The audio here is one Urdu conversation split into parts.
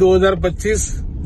2025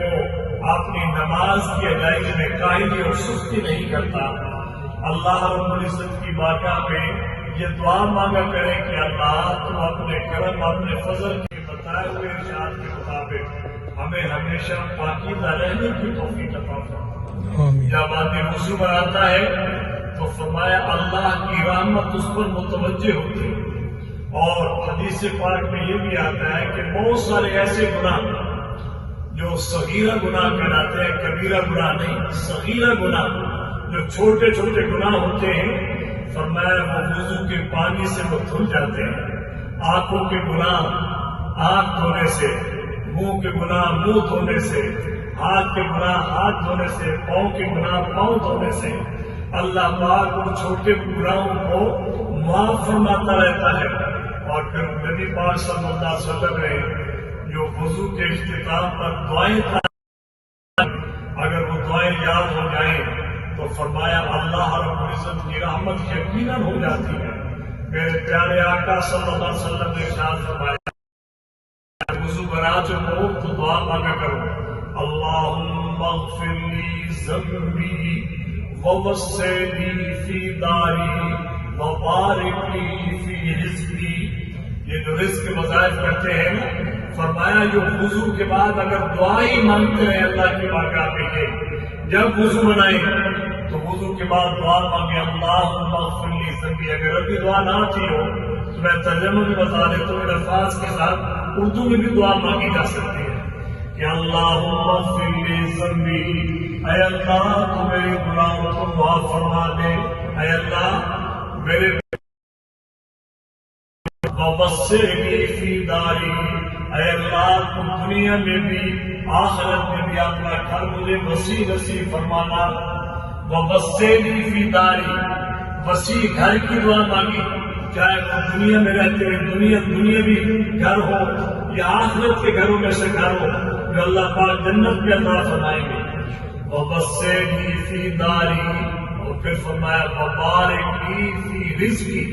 وہ اپنی نماز کی ادائیگی میں کاہلی اور سستی نہیں کرتا۔ اللہ رب العزت کی بارگاہ میں یہ دعا مانگا کرے کہ اللہ تو اپنے کرم اپنے فضل کے بتائے ہوئے ارشاد کے مطابق ہمیں ہمیشہ پاکیزہ رہنے کی توفیق عطا فرمائے۔ جب آدمی وضو بناتا ہے تو فرمایا اللہ کی رحمت اس پر متوجہ ہوتی ہے، اور حدیث پاک میں یہ بھی آتا ہے کہ بہت سارے ایسے گناہ جو صغیرہ گناہ کہلاتے ہیں، کبیرہ گناہ نہیں، صغیرہ گناہ جو چھوٹے چھوٹے گناہ ہوتے ہیں، فرمایا وہ وضو کے پانی سے وہ دھل جاتے ہیں۔ آنکھوں کے گناہ آنکھ دھونے سے، منہ کے گناہ منہ دھونے سے، ہاتھ کے گناہ ہاتھ دھونے سے، پاؤں کے گناہ پاؤں دھونے سے اللہ پاک ان چھوٹے گناہوں کو معاف فرماتا رہتا ہے۔ اور پھر نبی پاک صلی اللہ علیہ وسلم نے جو وضو کے اختتام پر دعائیں اگر وہ دعائیں یاد ہو جائیں تو فرمایا اللہ رب العزت کی رحمت یقیناً ہو جاتی ہے۔ میرے پیارے آقا صلی اللہ علیہ وسلم نے ارشاد فرمایا وضو بنا چکو تو دعا مانگا کرو، اللہم اغفر لی ذنبی ووسعلی فی داری وبارک لی فی رزقی۔ یہ جو رزق کے وظائف کرتے ہیں نا، فرمایا جو وضو کے بعد اگر دعا ہی مانگتے ہیں اللہ کی بارگاہ میں، جب وضو بنائیں تو وضو کے بعد دعا مانگے اللہم اغفر لی ذنبی۔ اگر ابھی دعا نہ آتی ہو تو میں ترجمہ بھی بتا دیتا ہوں، الفاظ کے ساتھ اردو میں بھی دعا مانگی جا سکتی ہے کہ اللہم اغفر لی ذنبی، اے اللہ تو میرے گناہوں کو معاف فرما دے، اے اللہ میرے وبصرنی فی داری، اے اللہ تم دنیا میں بھی آخرت میں بھی اپنا گھر مجھے وسیع نصیب فرمانا۔ وبصرنی فی داری، وسیع گھر کی دعا مانگی، چاہے وہ دنیا میں رہتے ہیں دنیاوی گھر ہو یا آخرت کے گھروں میں سے گھر ہو جو اللہ پاک جنت میں عطا فرمائیں گے۔ وبصرنی فی داری، اور پھر فرمایا وبارک لی فی رزقی،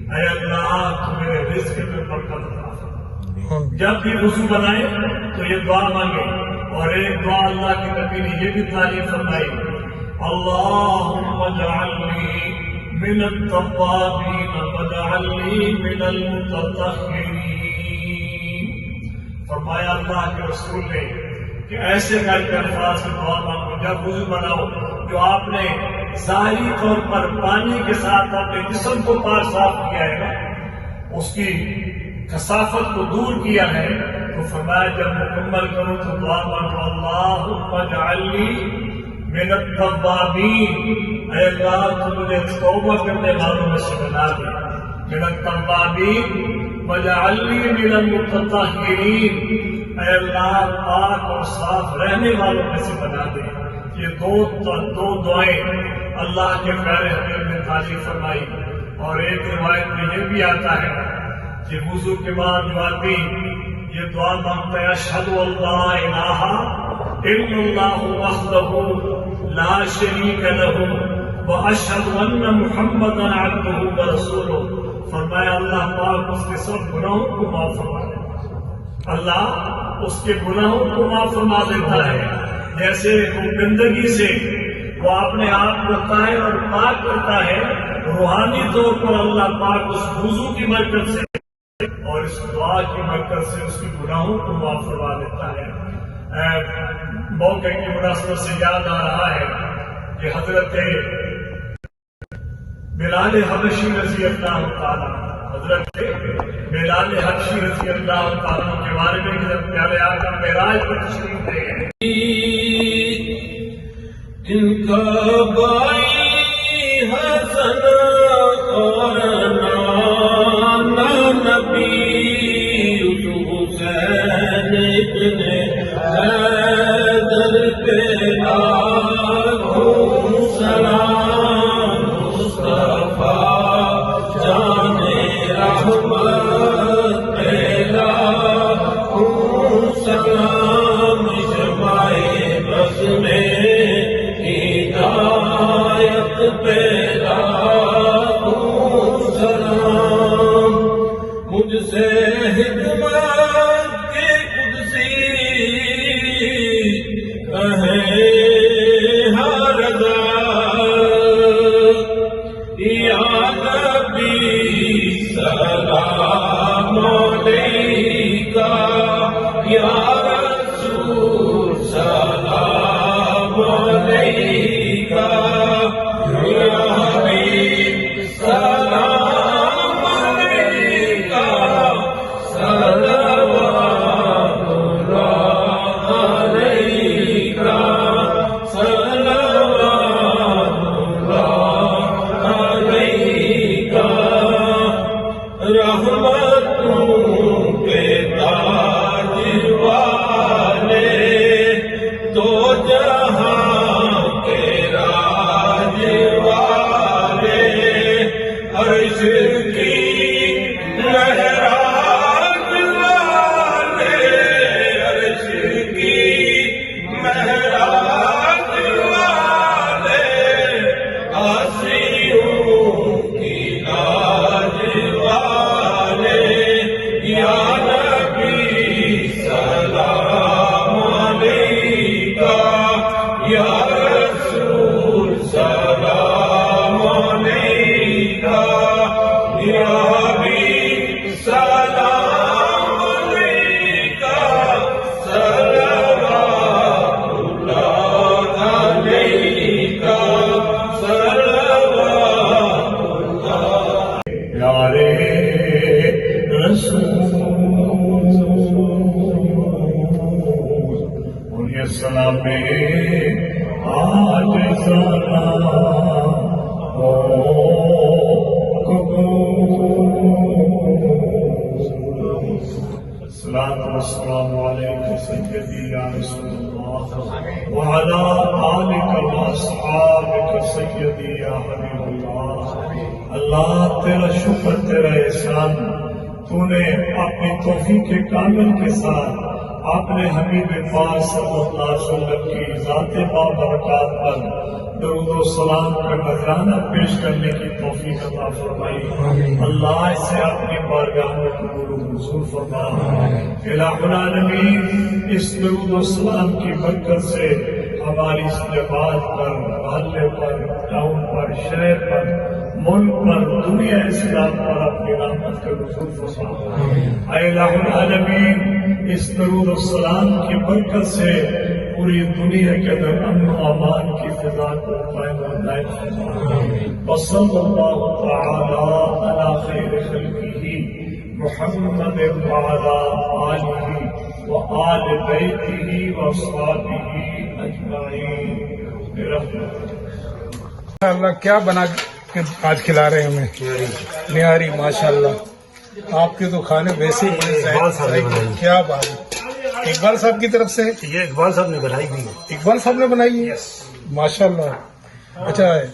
اے اللہ تو میرے رزق میں برکت عطا فرما۔ جب بھی وضو بنائے تو یہ دعا مانگے، اور ایک دعا اللہ کی نبی نے یہ بھی تعلیم فرمائی، اللہم اجعلنی من التوابین واجعلنی من المتطہرین۔ فرمایا اللہ کے رسول نے کہ ایسے کر کے الفاظ کی دعا مانگو جب وضو بناؤ جو آپ نے ظاہری طور پر پانی کے ساتھ اپنے جسم کو پاک صاف کیا ہے، اس کی کثافت کو دور کیا ہے، تو فرمایا جب مکمل کرو تو دعا مانگو اللہم اجعلنی من التوابین، اے اللہ تو مجھے توبہ کرنے والوں میں سے بنا دے، من التوابین واجعلنی من المتطہرین، اے اللہ پاک اور صاف رہنے والوں میں سے بنا دے۔ یہ دو دعائیں اللہ کے پیارے حبیب نے تعلیم فرمائی۔ اور ایک روایت میں یہ بھی آتا ہے کہ وضو کے بعد جو آدمی یہ دعا مانگتا ہے اشہد ان لا الہ الا اللہ وحدہ لا شریک لہ واشہد ان محمدا عبدہ ورسولہ، فرمایا اللہ پاک اس کے سب گناہوں کو معاف فرما دیتا، اللہ اس کے گناہوں کو معاف فرما دیتا ہے۔ جیسے وہ گندگی سے وہ اپنے آپ کو طاہر اور پاک کرتا ہے، روحانی طور پر اللہ پاک اس وضو کی برکت سے اور اس دعا کی برکت سے اس کے گناہوں کو معاف فرما دیتا ہے۔ موقع کی مناسبت سے یاد آ رہا ہے کہ حضرت بلال حبشی رضی اللہ تعالیٰ، حضرت بلال حبشی رضی اللہ تعالیٰ کے بارے میں جب پیارے آقا معراج پر تشریف لے گئے، ان کا بھائی حسن اور نانا نبی حسین ابن حیدر پہ لاکھوں سلام، مصطفیٰ جان رحمت پہ لاکھوں سلام، شمائے بس میں ہدایت کہے ہر دل یا نبی سلام علیکہ یا رسول سلام علیکہ یا حبیب سلام علیکہ صلوات اللہ علیکہ صلوات اللہ علیکہ رحمتوں کے تاج والے دو جہاں کے راج والے عرش کی معراج والے عرش کی معراج والے آسیوں کی لاج والے یا نبی سلام علیکہ یا رسول سلام علیکہ یا حبیب سلام علیکہ صلوات اللہ علیکہ صلوات پیارے رسول انہیں سلام آج زانا ہو الصلاة والسلام عليك سيدي يا رسول الله وعلى آلك وأصحابك سيدي يا حبيب الله اللہ تیرا شکر تیرا احسان تو نے اپنی توفیق کامل کے ساتھ اپنے حبیب پاک صلی اللہ علیہ وسلم کی ذات بابرکات پر درود و سلام کا نذرانہ پیش کرنے کی توفیق عطا فرمائی. اللہ اسے اپنی بارگاہ میں قبول و منظور فرما. الہ العالمین اس درود و سلام کی برکت سے ہماری اس جماعت پر، محلے پر، ٹاؤن پر، شہر پر، ملک پر، دنیا اسلام پر اپنی رحمت کا نزول فرما. اے الہ العالمین اس درود و سلام کی برکت سے پوری دنیا کے اندر امن و امان کی فضا کو قائم و دائم فرما. وصلی اللہ تعالی علی خیر خلقہ محمد وعلی آلہ وآل بیتہ واصحابہ اجمعین برحمتہ. اللہ کیا بنا کے آج کھلا رہے ہیں ہمیں؟ نہاری. ماشاءاللہ آپ کے تو کھانے ویسے ہی بڑے ذائقے. کیا بات ہے. اقبال صاحب کی طرف سے یہ اقبال صاحب نے بنائی ہوئی ہے. اقبال صاحب نے بنائی ہے. ماشاءاللہ. اچھا ہے.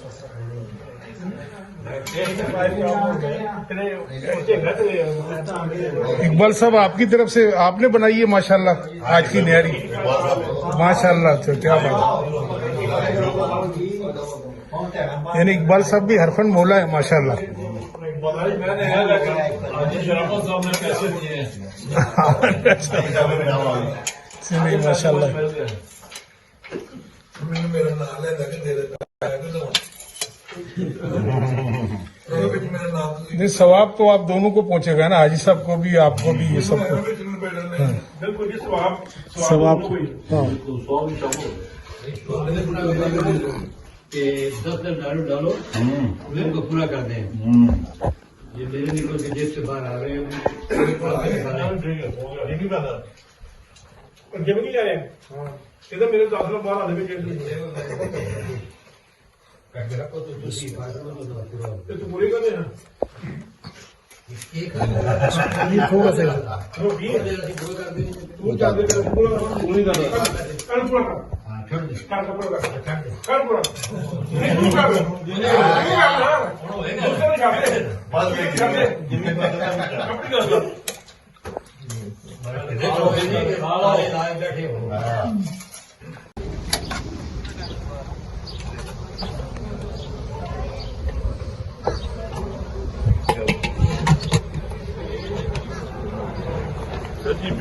اقبال صاحب آپ کی طرف سے آپ نے بنائی ہے ماشاءاللہ آج کی نہاری. ماشاءاللہ. کیا بات ہے. یعنی اقبال صاحب بھی حرفن مولا ہے ماشاءاللہ. ماشاء اللہ. نہیں ثواب تو آپ دونوں کو پہنچے گا نا، حاجی صاحب کو بھی آپ کو بھی، یہ سب کو ثواب. کہ 10 دن ڈالو ان کو پورا کر دیں. یہ میرے نکل کے جیب سے باہر آ رہے ہیں. میرے داخلہ باہر آنے میں تو پوری کر دیں. تھوڑا سا بیٹھے ہو.